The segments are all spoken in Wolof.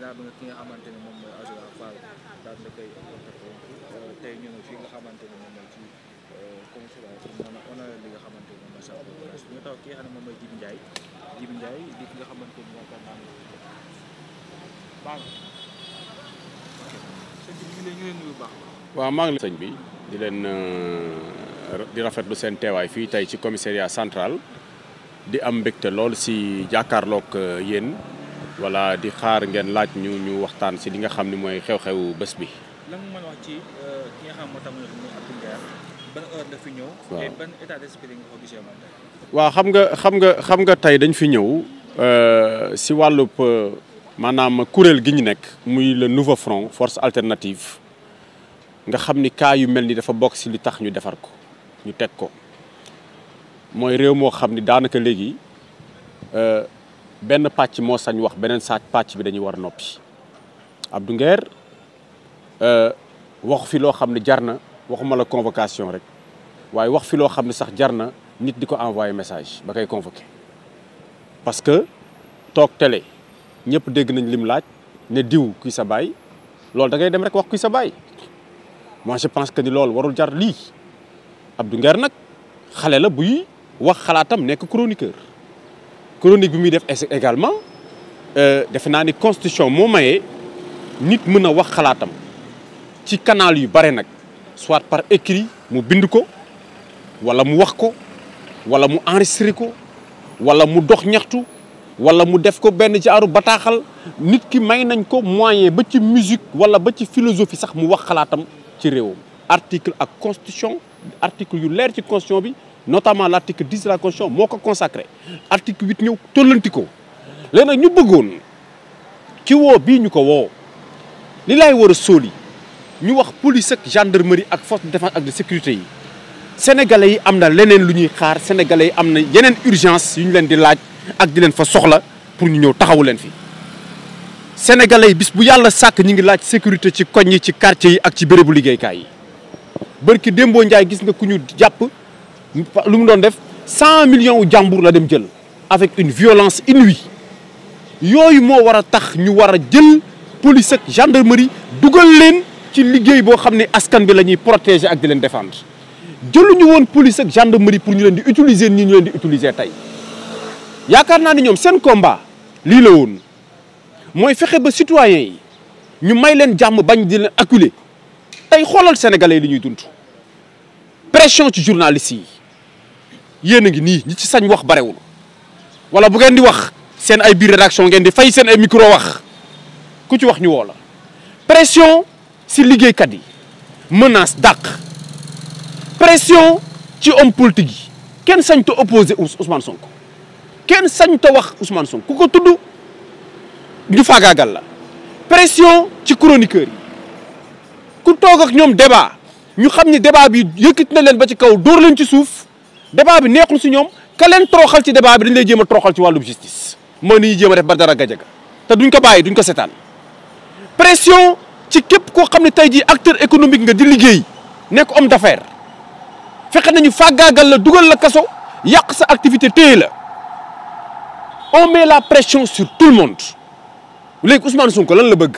ginnaaw bi nga ki nga xamante ne moom mooy Azoura Fall daal na koy tey ñu ngi fi nga xamante ne moom mooy ci consulat pour mën a honorer li nga xamante ne moom mooy sa population ñu taw ki nga xam ne moom mooy Djibi Ndiaye di ki nga xamante ni yaakaar naa ne baax sëñ bi ñu ngi leen nuyu baax. waaw maa ngi sëñ bi di leen di rafetlu seen teewaay fii tey ci commissariat central di am mbégte lool si jàkkaarloog yéen wala di xaar ngeen laaj ñu waxtaan si li nga xam ne mooy xew-xew bés bi. lan nga mën a wax ci ki nga xam moo tax muy Abdou Nguer ban heure la fi ñëw. waaw te ban état d'esprit nga ko gisee moom tey. waaw xam nga tey dañ fi ñëw si wàllub maanaam kuréel gi ñu nekk muy le nouveau front force alternative nga xam ni cas yu mel ni dafa bokk si li tax ñu defar ko ñu teg ko mooy réew moo xam ni daanaka léegi benn pàcc moo sañ wax beneen pàcc bi dañuy war a noppi Abdou Nguer waxu fi loo xam ne jar na waxuma la convocation rek waaye wax fi loo xam ne sax jar na nit di ko envoyer message ba koy convoquer parce que toog télé ñëpp dégg nañ lim laaj ne diw kuy sa baay loolu da ngay dem rek wax kuy sa baay moi je pense que ni loolu warul jar lii Abdou Nguer nag xale la buy wax xalaatam nekk chroniqueur chronique bi muy def également defe naa ni constitution moo mayee nit mën a wax xalaatam ci canal yu bare nag soit par écrit mu bind ko wala mu wax ko wala mu enregistré ko wala mu dox ñaxtu wala mu def ko benn jaaru bataaxal nit ki may nañ ko moyen ba ci musique wala ba ci philosophie sax mu wax xalaatam ci réewam article ak constitution article yu leer ci constitution bi notamment l' article 10 de la constitution moo ko consacré article 8 ñëw tollanti ko léegi nag ñu bëggoon ci woo bii ñu ko woo li laay war a sóoli ñu wax police ak gendarmerie ak force de défense ak de sécurité yi sénégalais yi am na leneen lu ñuy xaar sénégalais yi am na yeneen urgence yu ñu leen di laaj ak di leen fa soxla pour ñu ñëw taxawu leen fi sénégalais yi bis bu yàlla sàkk ñi ngi laaj sécurité ci koñ yi ci quartier yi ak ci bérébu liggéeykaay yi bërki démboo njaay gis nga ku ñu jàpp lu mu doon def 100 millions wu jàmbur la dem jël avec une violence inouïe yooyu moo war a tax ñu war a jël police ak gendarmerie dugal leen ci liggéey boo xam ne askan bi la ñuy protéger ak di leen défendre jëluñu woon police ak gendarmerie pour ñu leen di utiliser nii ñu leen di utiliser tey yaakaar naa ni ñoom seen combat lii la woon mooy fexe ba citoyens yi ñu may leen jàmm bañ di leen acculer tey xoolal sénégalais li ñuy dund pression ci journalistes yi yéen a ngi nii ñi ci sañ wax barewul wala bu ngeen di wax seen ay biir rédaction ngeen di fay seen ay micro wax ku ci wax ñu woo la pression si liggéeykat yi menace dàq pression ci homme politique yi kenn sañ ta opposé Ousmane Sonko kenn sañ ta wax Ousmane Sonko ku ko tudd ñu faagaagal la pression ci chroniqueurs yi ku toog ak ñoom débat ñu xam ni débat bi yëkkati na leen ba ci kaw dóor leen ci suuf débat bi neexul si ñoom ka leen toroxal ci débat bi dañ lay jéem a toroxal ci wàllum justice mooy ni ñuy jéem a def Badara Gadiaga te duñ ko bàyyi duñ ko setaan pression ci képp koo xam ne tey jii acteur économique nga di liggéey nekk homme d'affaires fexe nañu faagaagal la dugal la kaso yàq sa activité téye la on met la pression sur tout le monde léegi Ousmane Sonko lan la bëgg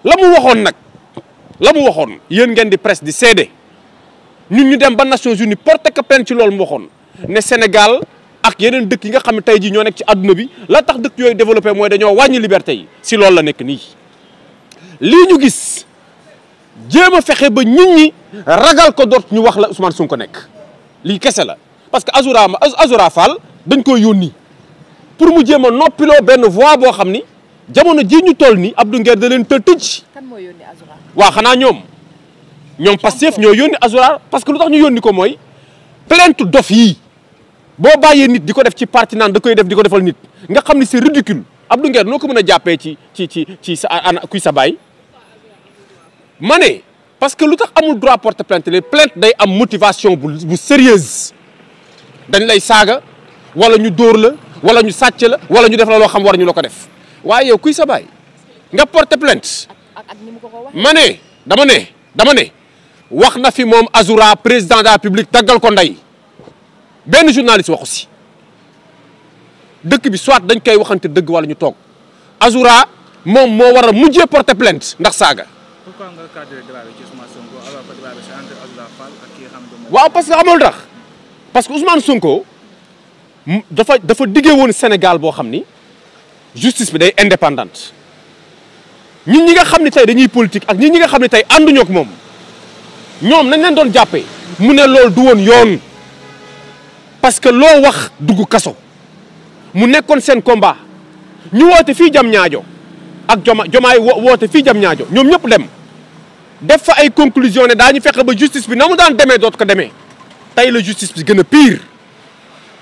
la mu waxoon nag la mu waxoon yéen ngeen di presse di seede ñun ñu dem ba Nations Unies porté ko plainte ci loolu mu waxoon ne Sénégal ak yeneen dëkk yi nga xam ne tey jii ñoo nekk ci àdduna bi la tax dëkk yooyu développé mooy dañoo wàññi liberté yi si loolu la nekk nii. lii ñu gis jéem a fexe ba nit ñi ragal ko doot ñu wax la Ousmane Sonko nekk lii kese la parce que Azoura Fall dañ koy yónni pour mu jéem a noppiloo benn voix boo xam ni jamono ji ñu toll nii Abdou Nguer da leen tëj. kan moo yónni Azoura. waaw xanaa ñoom Pastef ñoo yónni Azoura parce que lu tax ñu yónni ko mooy plainte dof yii boo bàyyee nit di ko def ci parti naan da koy def di ko defal nit nga xam ni c'est ridicule Abdou Nguer noo ko mën a jàppee ci sa ana kuy sa baay ma ne parce que lu tax amul droit porter plainte les plainte day am motivation bu sérieuse dañ lay saaga wala ñu dóor la wala ñu sàcc la wala ñu def la loo xam war ñu la ko def waaye yow kuy sa baay nga porter plainte ma ne dama ne wax na fi moom Azoura président de la République daggal ko ndey benn journaliste waxu si dëkk bi soit dañ koy waxante dëgg wala ñu toog Azoura moom moo war a mujjee porter plainte ndax saaga. pourquoi nga cadré débat bi ci Ousmane Sonko alors que débat bi c'est entre Azoura Fall ak ki nga xam ne waaw parce que amul tax parce que Ousmane Sonko dafa diggee woon Sénégal boo xam ni justice bi day indépendante ñun ñi nga xam ne tey dañuy politique ak ñi nga xam ne tey ànduñoo ak moom ñoom nañ leen doon jàppee mu ne loolu du woon yoon parce que loo wax dugg kaso mu nekkoon seen combat ñu woote fii jam ñaajo ak jomaay woote fii jam ñaajo ñoom ñëpp dem def fa ay conclusion ne daañu fexe ba justice bi na mu daan demee doot ko demee tey la justice bi gën a pire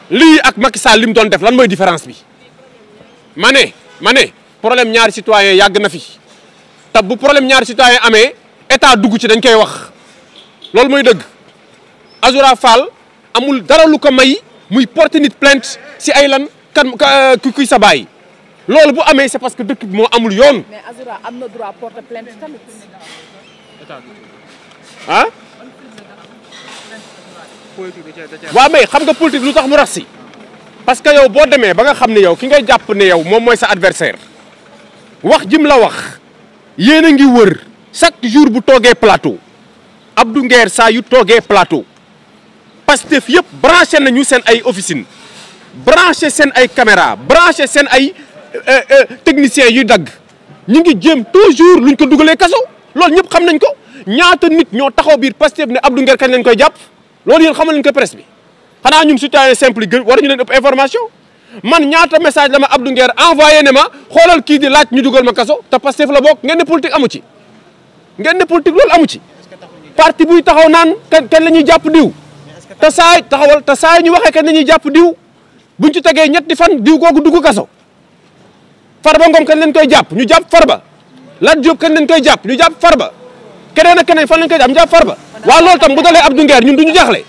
lii ak Macky Sall li mu doon def lan mooy différence bi ma ne problème ñaari citoyen yàgg na fi te bu problème ñaari citoyen amee état dugg ci dañ koy wax loolu mooy dëgg Azoura Fall amul dara lu ko may muy porter nit plainte si ay lan kan kuy sa baay loolu bu amee c'est parce que dëkk bi moo amul yoon. mais Azoura am na droit porter plainte tamit. ah. waaw mais xam nga politique lu tax mu rax si parce que yow boo demee ba nga xam ne yow ki ngay jàpp ne yow moom mooy sa adversaire wax jim la wax yéen a ngi wër chaque jour bu toogee plateau Abdou Nguer saa yu toogee plateau Pastef yëpp branché nañu seen ay officine branché seen ay caméra branché seen ay techniciens yuy dagg ñu ngi jéem toujours luñ ko dugalee kaso loolu ñëpp xam nañ ko ñaata nit ñoo taxaw biir Pastef ne Abdou Nguer kañ lañ koy jàpp loolu yéen xamal nañ ko presse bi xanaa ñun citoyen simple yi gën war ñu leen ëpp information man ñaata message la ma Abdou Nguer envoyé ne ma xoolal kii di laaj ñu dugal ma kaso te Pastef la bokk ngeen ne politique amu ci ngeen ne politique loolu amu ci parti buy taxaw naan kañ la ñuy jàpp diw te saay taxawal te saay ñu waxee kañ la ñuy jàpp diw buñ ci tegee ñetti fan diw googu dugg kaso Farba Ngom kañ lañ koy jàpp ñu jàpp Farba Lat Diop kañ lañ koy jàpp ñu jàpp Farba keneen ak keneen fan lañ koy jàpp ñu jàpp Farba waaw loolu tam bu dalee Abdou Nguer ñun duñu jaxle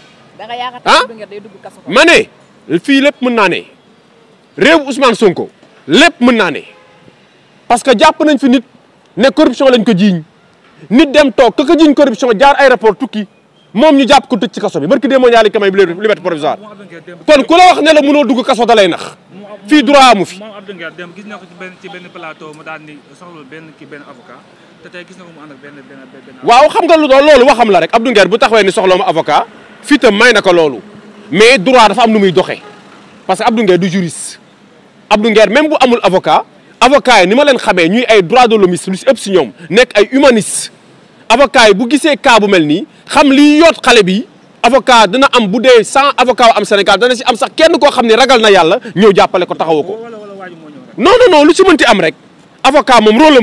ah ma ne fii lépp mën naa ne réew Ousmane Sonko lépp mën naa ne parce que jàpp nañ fi nit ne corruption lañ ko jiiñ nit dem toog ka ko jiiñ corruption jaar aéroport tukki moom ñu jàpp ko tëj ci kaso bi barki dee moo ñaali kamay liberté provisoire kon ku la wax ne la mënoo dugg kaso da lay nax fii droit amu fi. moom Abdou Nguer dem gis na ko ci benn plateau mu daal ni soxla benn avocat te tey gis na ko mu ànd ak benn waaw xam nga lu doon loolu waxam la rek Abdou Nguer bu taxawee ni soxla ma avocat fii tam may na ko loolu mais droit dafa am nu muy doxee parce que Abdou Nguer du juriste Abdou Nguer même bu amul avocat yi ni ma leen xamee ñuy ay droit de l'homme lu si ëpp si ñoom nekk ay humaniste avocat yi bu gisee cas bu mel nii xam liy yoot xale bi avocat dina am bu dee 100 avocat am Sénégal dana si am sax kenn koo xam ne ragal na yàlla ñëw jàppale ko taxawu ko non lu ci mënti am rek avocat moom rôle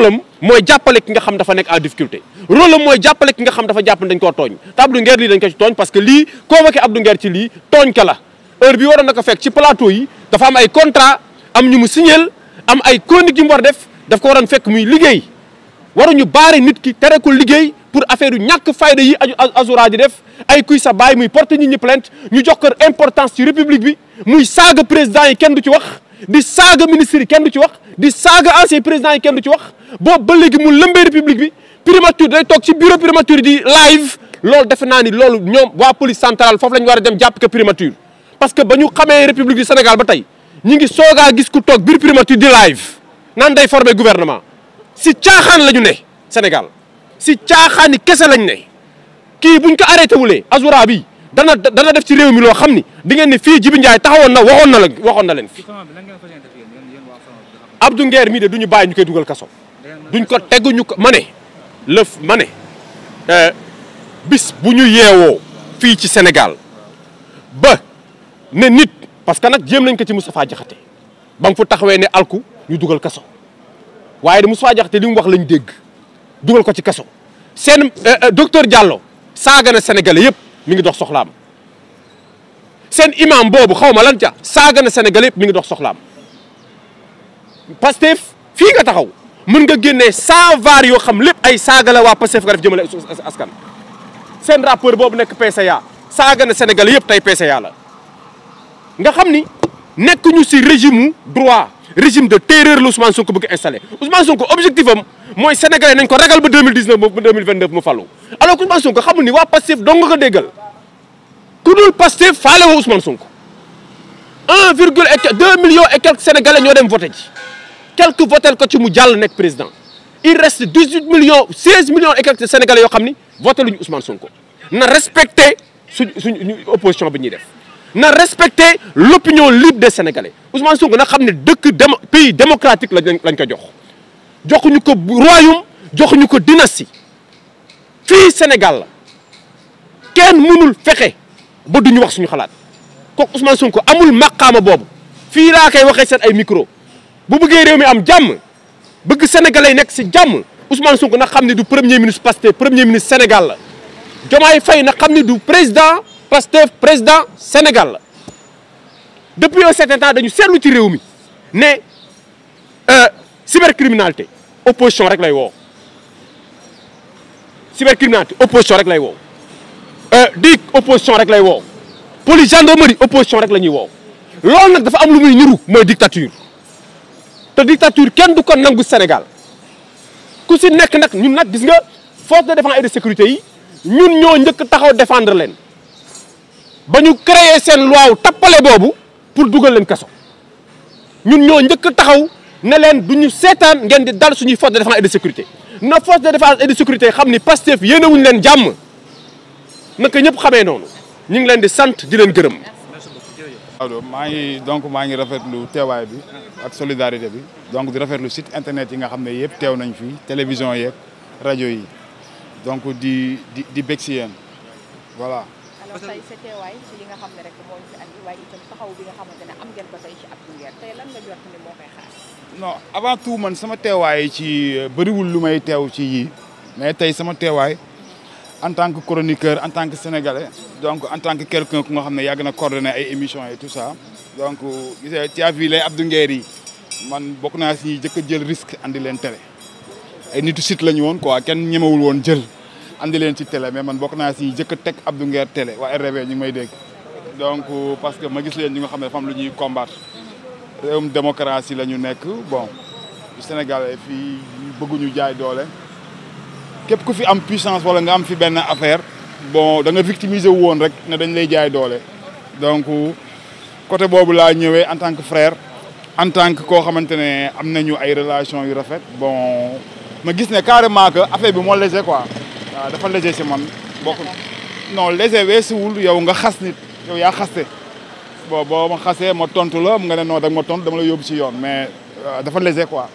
am mooy jàppale ki nga xam dafa nekk en difficulté rôle am mooy jàppale ki nga xam dafa jàpp ne dañ koo tooñ te Abdou Nguer lii dañ ko ci tooñ parce que lii convoqué Abdou Nguer ci lii tooñ ka la heure bi waroon na ko fekk ci plateau yi dafa am ay contrat am ñu mu signal am ay chronique yu mu war daf ko waroon fekk muy liggéey waruñu baare nit ki tere ko liggéey pour affaire yu ñàkk fayda yi Azoura di def ay kuy sa baay muy porter nit ñi plainte ñu jox ko importance ci république bi muy saaga président yi kenn du ci wax di saaga ministre yi kenn du ci wax di saaga ancien président yi kenn du ci wax boobu ba léegi mu lëmbee république bi primature day toog ci bureau primature di live loolu defe naa ni loolu ñoom waa police centrale foofu la ñu war a dem jàpp ko primature parce que ba ñu xamee république du Sénégal ba tey ñu ngi soogaa gis ku toog biir primature di live naan day former gouvernement si caaxaan la ñu ne Sénégal si caaxaani kese lañ ne kii buñ ko arrêté wulee Azoura bi dana def ci réew mi loo xam ni di ngeen ne fii Jibi Ndiaye taxawoon na waxoon na leen fi Abdou Nguer mii de duñu bàyyi ñu koy dugal kaso duñ ko teguñu ko ma ne bis bu ñu yeewoo fii ci Sénégal ba ne nit parce que nag jéem nañ ko ci Moustapha Diakhaté ba mu fa taxawee ne alku ñu dugal kaso waaye de Moustapha Diakhaté li mu wax lañ dégg dugal ko ci kaso seen docteur Diallo saaga na Sénégalais yëpp mi ngi dox soxlaam seen imam boobu xaw ma lan ca saaga na Sénégalais yëpp mi ngi dox soxlaam Pastef fii nga taxaw mën nga génnee 100 var yoo xam lépp ay saaga la waa Pastef nga def jëmale askan seen rappeur boobu nekk PCA saaga na Sénégalais yëpp tey PCA la nga xam ni nekk ñu si régime droit régime de terreur la Ousmane Sonko bëgg installé Ousmane Sonko objectif am mooy sénégalais nañ ko ragal ba 2019 ba 2029 mu fallu alors que Ousmane Sonko xamul ni waa Pastef dong nga ko déggal ku dul Pastef faale woo Ousmane Sonko 2 millions et quelques sénégalais ñoo dem voté ji quelque votel ko ci mu jàll nekk président il reste 18 millions 16 millions et quelques sénégalais yoo xam ni voté luñu Ousmane Sonko na respecté suñu opposition bi ñuy def na respecté l'opinion libre des sénégalais Ousmane Sonko na xam ne pays démocratique lañ ko joxuñu ko royaume joxuñu ko dynastie fii Sénégal la kenn mënul fexe ba duñu wax suñu xalaat kooku Ousmane Sonko amul maqaama boobu fii laa koy waxee seen ay micro bu bëggee réew mi am jàmm bëgg sénégalais yi nekk si jàmm Ousmane Sonko na xam ne du premier ministre Pastef premier ministre Sénégal la Diomaye Faye na xam ne du président Pastef président Sénégal la depuis un certain temps dañu seetlu ci réew mi ne cybercriminalité opposition rek lay woo cybercriminalité opposition rek lay woo DIC opposition rek lay woo police gendarmerie opposition rek la ñuy woo loolu nag dafa am lu muy niru mooy dictature te dictature kenn du ko nangu Sénégal ku si nekk nag ñun nag gis nga force de défense et de sécurité yi ñun ñoo njëkk taxaw défendre leen ba ñu créer seen loi wu tappale boobu pour dugal leen kaso ñun ñoo njëkk taxaw ne leen du ñu seetaan ngeen di dal suñuy force de défense et de sécurité na force de défense et de sécurité xam ni Pastef yéenewuñu leen jàmm naka ñëpp xamee noonu ñu ngi leen di sant di leen gërëm. waaw maa ngi rafetlu teewaay bi ak solidarité bi donc di rafetlu site internet yi nga xam ne yëpp teew nañ fi télévision yeeg rajo yi donc di bég si yéen voilà. alors tey sa teewaay ci li nga xam ne rek moo ñu fi andi waaye itam taxaw bi nga xamante ne am ngeen ko tey ci Abdou Nguer tey lan nga jot ni moo koy xaar. non avant tout man sama teewaay ci bëriwul lu may teew ci yii mais tey sama teewaay en tant que chroniqueur en tant que sénégalais donc en tant que quelqu'un ku nga xam ne yàgg na coordonné ay émissions et tout ça donc gisee ci avis lay Abdou Nguer yi man bokk naa si jëkk a jël risque andi leen télé ay nitu site la ñu woon quoi kenn ñemewul woon jël andi leen ci télé mais man bokk naa si jëkk a teg Abdou Nguer télé waa RDV ñu ngi may dégg donc parce que ma gis leen ñi nga xam ne dafa am lu ñuy combattre réewum démocratie la ñu nekk bon Sénégal fii bëgguñu jaay doole képp ku fi am puissance wala nga am fi benn affaire bon da nga victimiser wu woon rek ne dañ lay jaay doole donc côté boobu laa ñëwee en tant que frère en tant que koo xamante ne am nañu ay relation yu rafet bon ma gis ne carrément que affaire bi moo léger quoi waaw dafa léger si man bokk non léger weesuwul yow nga xas nit yow yaa xaste bon boo ma xasee ma tontu la nga ne non da nga ma tontu dama la yóbbu si yoon mais dafa léger quoi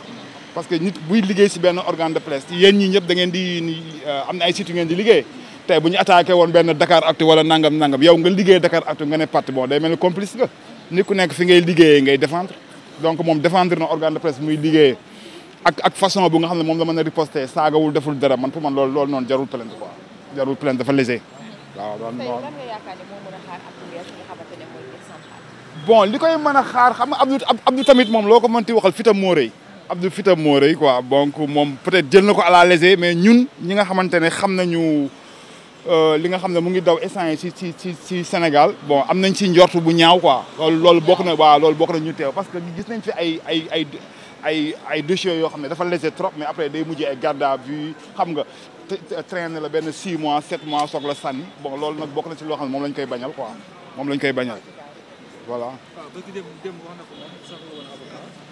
parce que nit buy liggéey si benn organe de presse yéen ñi ñëpp da ngeen di am na ay sites yu ngeen di liggéey tey bu ñu attaqué woon benn Dakaractu wala nangam yow nga liggéey Dakaractu nga ne parti bon day mel ni complice nga nit ku nekk fi ngay liggéeyee ngay défendre donc moom défendre na organe de presse muy liggéey ak façon bu nga xam ne moom la mën a riposter saagawul deful dara man pour man loolu noonu jarul plainte quoi jarul plainte dafa léger waaw. tey lan nga yaakaar ne moo mën a xaar Abdou Nguer nga xamante ne mooy central. bon li koy mën a xaar xam nga Abdou tamit moom loo ko mënti waxal fitam moo rëy Abdou fitam moo rëy quoi donc moom peut-être jël na ko à la légère mais ñun ñi nga xamante ne xam nañu li nga xam ne mu ngi daw instant yi ci Sénégal bon am nañ ci njort bu ñaaw quoi loolu bokk na waaw loolu bokk na ñu teew parce que gis nañ fi ay dossiers yoo xam ne dafa léger trop mais après day mujjee ay garde à vue xam nga traîner la benn 6 mois 7 mois soog la sànni bon loolu nag bokk na ci loo xam ne moom lañ koy bañal quoi moom lañ koy bañal voilà.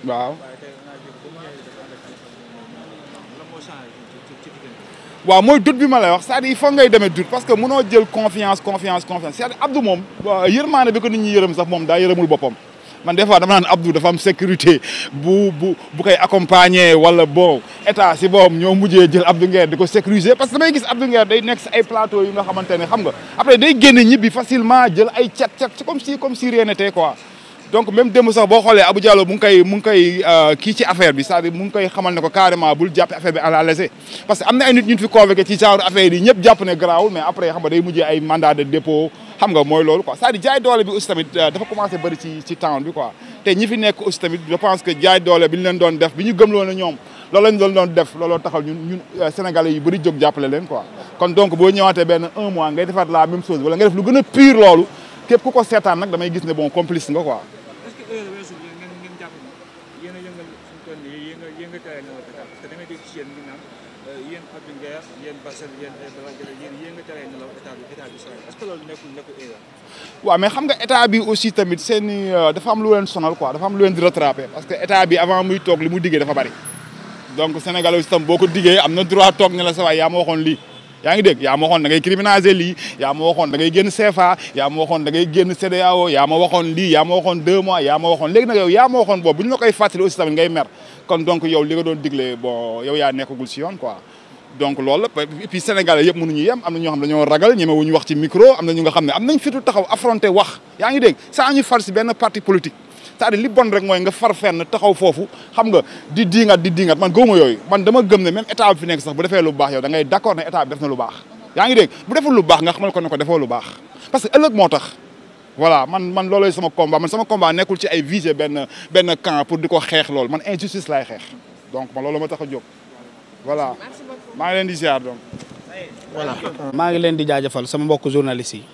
waaw. waaw mooy doute bi ma lay wax c'est-à-dire il faut ngay demee doute parce que mënoo jël confiance c'est-à-dire Abdou moom yërmaane bi ko nit ñi yërëm sax moom daa yërëmul boppam man des fois dama naan Abdou dafa am sécurité bu koy accompagner wala bon état si boppam ñoo mujjee jël Abdou Nguer di ko sécuriser parce que damay gis Abdou Nguer day nekk si ay plateau yu nga xamante ne xam nga après day génn ñibbi facilement jël ay cat comme si rien n'était quoi donc même démb sax boo xoolee Abou Diallo mu ngi koy kii ci affaire bi c'est-à-dire mu ngi koy xamal ne ko carrément bul jàpp affaire bi à la légère parce que am na ay nit ñu fi convoqué ci genre affaire yi ñëpp jàpp ne garaawul mais après xam nga day mujjee ay mandat de dépôt xam nga mooy loolu quoi c'est-à-dire jaay doole bi aussi tamit dafa commencé bëri ci town bi quoi te ñi fi nekk aussi tamit je pense que jaay doole bi ñu leen doon def bi ñu gëmloo ne ñoom loolu lañ doon def looloo taxal ñun sénégalais yi bëri jóg jàppale leen quoi kon donc boo ñëwaatee benn 1 mois ngay defaat la même chose wala nga def lu gën a pire loolu képp ku ko seetaan nag damay gis ne bon complice nga quoi. yéen Abdou Nguer yéen Parcelles yéen nga teree nelaw état bi est-ce que loolu nekkul erreur. waaw mais xam nga état bi aussi tamit seeni dafa am lu leen sonal quoi dafa am lu leen di rattraper parce que état bi avant muy toog li mu diggee dafa bari donc Sénégal aussi tam boo ko diggee am na droit toog ne la sa waay yaa ma waxoon lii. yaa ngi dégg yaa ma waxoon da ngay criminaliser lii yaa ma waxoon da ngay génn CFA yaa ma waxoon da ngay génn CEDEAO yaa ma waxoon lii yaa ma waxoon 2 mois yaa ma waxoon léegi nag yow yaa ma waxoon boobu bu ñu la koy fàttali aussi tamit ngay mer kon donc yow li nga doon digle bon yow yaa nekkagul si yoon quoi donc loolu la et puis Sénégalais yëpp mënuñu yem am na ñoo xam dañoo ragal ñemewuñu wax ci micro am na ñu nga xam ne am nañ fitu taxaw affronter wax yaa ngi dégg saa ñu far si benn parti politique c'est-à-dire li bon rek mooy nga far fenn taxaw foofu xam nga di diingat man gëwuma yooyu man dama gëm ne même état bi fi nekk sax bu defee lu baax yow da ngay d'accord ne état bi def na lu baax yaa ngi dégg bu deful lu baax nga xamal ko ne ko defoo lu baax parce que ëllëg moo tax voilà man loolooy sama combat nekkul ci ay viser benn camp pour di ko xeex loolu man injustice laay xeex donc man loolu ma tax a jóg voilà maa ngi leen di ziar donc. voilà maa ngi leen di jaajëfal sama mbokk journaliste yi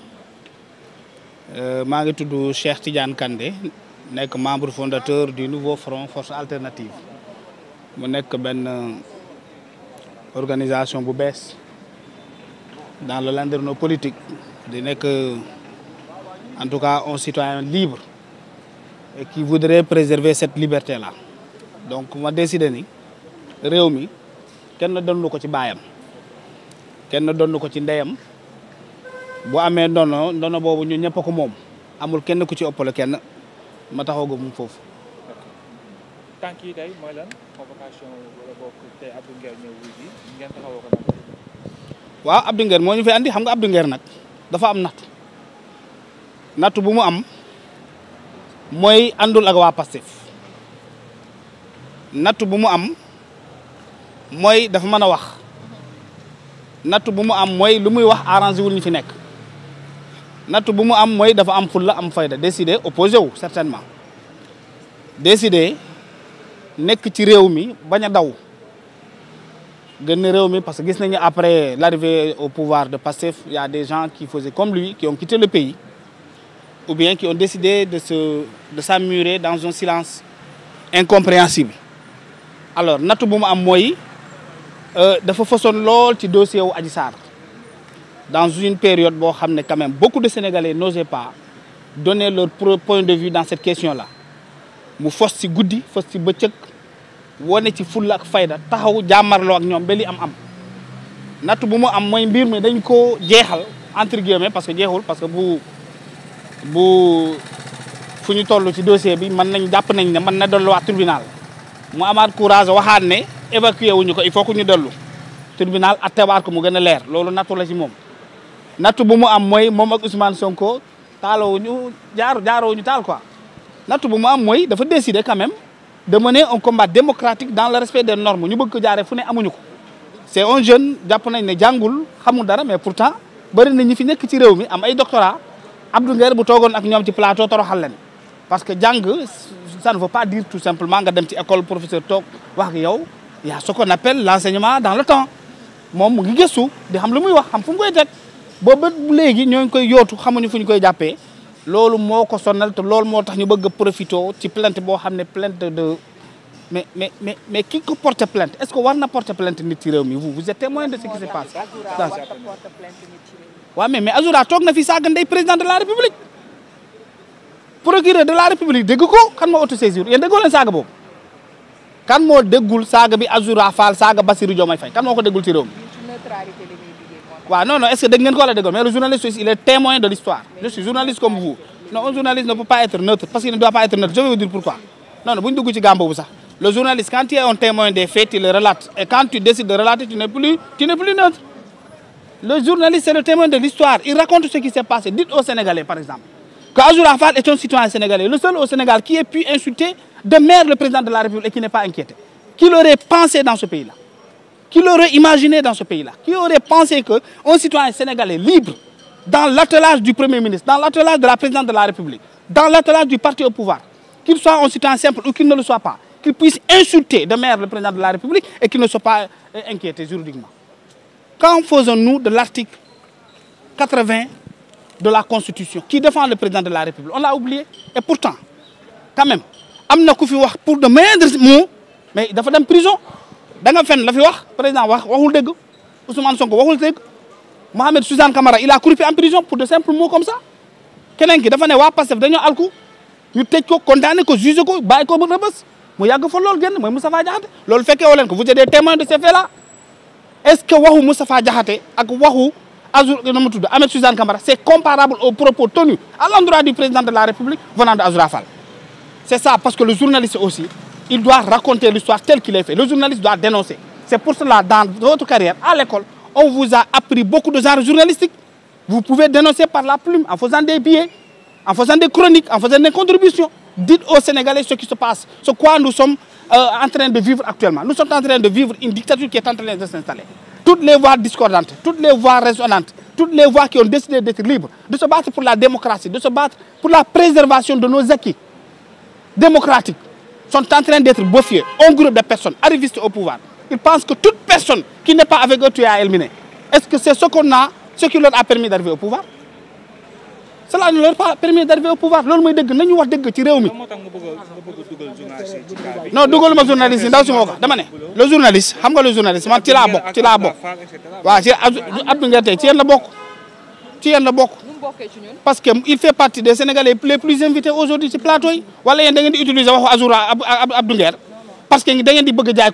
maa ngi tudd Cheikh Tidiane Kandé nekk membre fondateur du nouveau front force alternative mu nekk benn organisation bu bees dans le landerneau politique di nekk en tout cas un citoyen libre et qui voudrait préserver cette liberté là donc ma décidé ni réew mi kenn donnu ko ci baayam kenn donnu ko ci ndeyam bu amee ndono boobu ñu ñëpp ko moom amul kenn ku ci ëppale kenn ma taxaw ga mu foofu. tànk yi tey mooy lan convocation wala boog tey Abdou Nguer ñëw wuy ji ngeen taxawoo ko nag. waaw Abdou Nguer moo ñu fi andi xam nga Abdou Nguer nag dafa am nattu bu mu am mooy àndul ak waa Pastef nattu bu mu am mooy dafa mën a wax nattu bu mu am mooy lu muy wax arrangé wul ñu fi nekk nattu bu mu am mooy dafa am fulla am fayda décidé opposé wu certainement décidé nekk ci réew mi bañ a daw gën réew mi parce que gis nañu après l'arrivée au pouvoir de Pastef il y a des gens qui faisaient comme lui qui ont quitté le pays ou bien qui ont décidé de s'emmurer dans un silence incompréhensible alors nattu bu mu am mooy dafa façon lool ci dossier wu Adji Sarr dans une période boo xam ne quand même beaucoup de Sénégalais n'osaient pas donner leur point de vue dans cette question-là mu fos ci guddi fos ci bëccëg wone ci fulla ak fayda taxaw jàmmarloo ak ñoom ba li am nattu bu mu am mooy mbir mi dañ ko jeexal entre guillemets parce que jeexul parce que bu fu ñu toll ci dossier bi jàpp nañ ne mën na delluwaat tribunal mu amaat courage waxaat ne évacué wuñu ko il faut que ñu dellu tribunal attewaat ko mu gën a leer loolu nattu la ci moom nattu bu mu am mooy moom ak Ousmane Sonko taalowuñu jaarowuñu taal quoi nattu bu mu am mooy dafa décider quand même de mener un combat démocratique dans le respect des normes ñu bëgg ko jaaree fu ne amuñu ko c'est un jeune jàpp nañ ne jàngul xamul dara mais pourtant bëri na ñi fi nekk ci réew mi am ay doctorat Abdou Nguer bu toogoon ak ñoom ci plateau toroxal leen parce que jàng ça ne veut pas dire tout simplement nga dem ci école professeur toog wax ak yow y a ce qu'on appelle l'enseignement dans le temps moom mu ngi gëstu di xam lu muy wax xam fu mu koy teg boobu léegi ñoo ngi koy yootu xamuñu fu ñu koy jàppee loolu moo ko sonal te loolu moo tax ñu bëgg a profité ci plainte boo xam ne plainte de mais ki ko porte plainte est-ce que war na porter plainte nit ci réew mi vous êtes témoin de ce qui se passe. waaw mais Azoura toog na fi saaga ndey président de la République procureur de la République dégg ko kan moo autosaisir yéen déggoo leen saaga boobu kan moo déggul saaga bi Azoura Fall saaga Bassirou Diomaye Faye kan moo ko déggul ci réew mi. waaw non est-ce que dégg ngeen ko wala déggoo mais le journaliste il est témoin de l'histoire je suis journaliste comme vous non un journaliste ne peut pas être neutre parce qu'il ne doit pas être neutre je vais vous dire pourquoi non bu ñu dugg ci gàm boobu sax le journaliste quand tu es un témoin des faits tu le relates et quand tu décides de relater tu n'es plus neutre le journaliste c'est le témoin de l'histoire il raconte ce qui s'est passé dites aux Sénégalais par exemple que Azoura Fall est un citoyen sénégalais le seul au Sénégal qui ait pu insulter de mer le président de la République et qui n'est pas inquiété qui l'aurait pensé dans ce pays-là qui l'aurait imaginé dans ce pays-là qui aurait pensé que un citoyen sénégalais libre dans l'attelage du Premier ministre dans l'attelage de la présidente de la République dans l'attelage du parti au pouvoir qu'il soit un citoyen simple ou qu'il ne le soit pas qu'il puisse insulter de mer le président de la République et qu'il ne soit pas inquiété juridiquement qu'en faisons-nous de l'article 80 de la Constitution qui défend le président de la République on l'a oublié et pourtant quand même am na ku fi wax pour de moindres mots mais dafa dem prison da nga fen la fi wax président waxul dëgg Ousmane Sonko waxul dëgg Mohamed Suzanne Camara il a croupé en prison pour de simples mots comme ça keneen ki dafa ne waa Pastef dañoo alku ñu tëj ko condamné ko jugé ko bàyyi ko ba rëbës mu yàgg fa loolu génn mooy Moustapha Diakhaté loolu fekkee woo leen ko vous êtes des témoins de ces faits là est-ce que waxu Moustapha Diakhaté ak waxu Ahmed Suzanne Camara c'est comparable aux propos tenus à l'endroit du président de la République venant de Azoura Fall? C'est ça, parce que le journaliste aussi, il doit raconter l'histoire telle qu'il est fait. Le journaliste doit dénoncer. C'est pour cela, dans votre carrière, à l'école, on vous a appris beaucoup de genres journalistiques. Vous pouvez dénoncer par la plume, en faisant des billets, en faisant des chroniques, en faisant des contributions. Dites aux Sénégalais ce qui se passe, ce quoi nous sommes en train de vivre actuellement. Nous sommes en train de vivre une dictature qui est en train de s'installer. Toutes les voix discordantes, toutes les voix résonantes, toutes les voix qui ont décidé d'être libres, de se battre pour la démocratie, de se battre pour la préservation de nos acquis démocratiques, sont en train d'être boffiés. Un groupe de personnes arrivistes au pouvoir. Ils pensent que toute personne qui n'est pas avec eux, tu es à éliminer. Est-ce que c'est ce qui leur a permis d'arriver au pouvoir? Cela ne leur a pas permis d'arriver au pouvoir. Loolu mooy dëgg nañu wax dëgg ci réew mi. Non dugal ma journaliste yi ndaw si moo ko dama ne le journaliste xam nga le journaliste man ci laa bokk waaw ci Abdou Nguer tey ci yéen la bokk parce que il fait partie des Sénégalais les plus invités aujourd'hui ci plateau yi wala yéen da ngeen di utiliser waxu Abdou Nguer parce que da ngeen di bëgg jaay